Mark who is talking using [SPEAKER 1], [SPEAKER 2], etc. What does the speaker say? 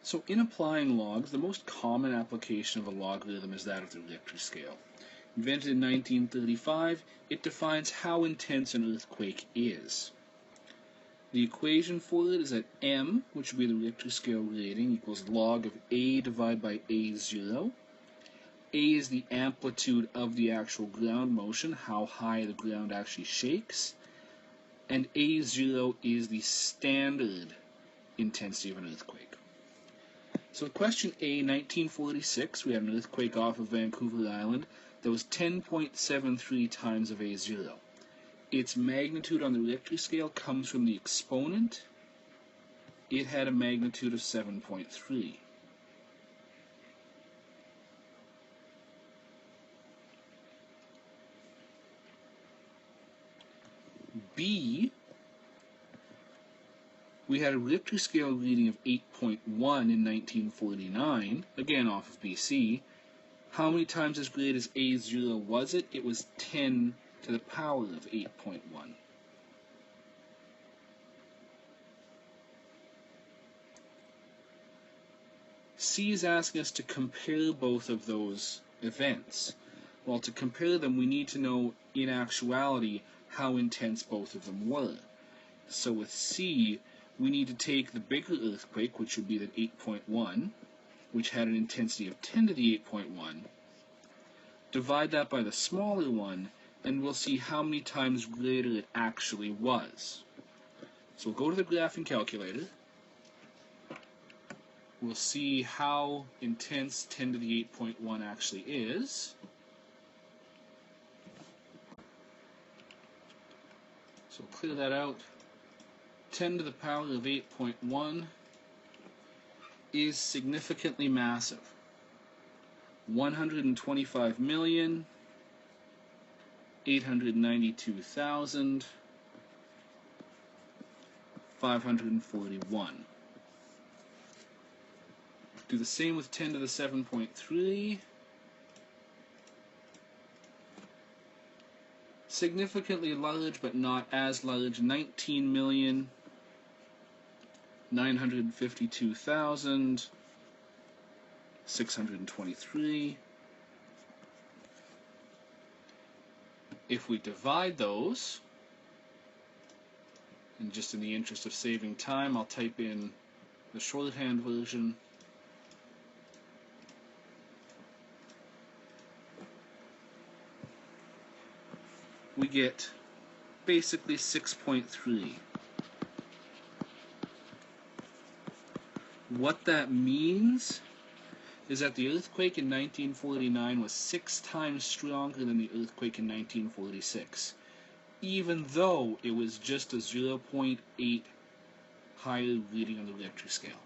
[SPEAKER 1] So in applying logs, the most common application of a logarithm is that of the Richter scale. Invented in 1935, it defines how intense an earthquake is. The equation for it is that m, which would be the Richter scale rating, equals log of a divided by a0. A is the amplitude of the actual ground motion, how high the ground actually shakes, and a0 is the standard intensity of an earthquake. So question A, 1946, we had an earthquake off of Vancouver Island that was 10.73 times of A0. Its magnitude on the Richter scale comes from the exponent. It had a magnitude of 7.3. B, we had a Richter scale reading of 8.1 in 1949, again off of BC. How many times as great as A0 was it? It was 10 to the power of 8.1. C is asking us to compare both of those events. Well, to compare them, we need to know in actuality how intense both of them were. So with C, we need to take the bigger earthquake, which would be the 8.1, which had an intensity of 10 to the 8.1, divide that by the smaller one, and we'll see how many times greater it actually was. So we'll go to the graphing calculator. We'll see how intense 10 to the 8.1 actually is. So we'll clear that out. 10 to the power of 8.1 is significantly massive. 125,892,541. Do the same with 10 to the 7.3. Significantly large, but not as large. 19,952,623. If we divide those, and just in the interest of saving time, I'll type in the shorthand version. We get basically 6.3. What that means is that the earthquake in 1949 was 6 times stronger than the earthquake in 1946, even though it was just a 0.8 higher reading on the Richter scale.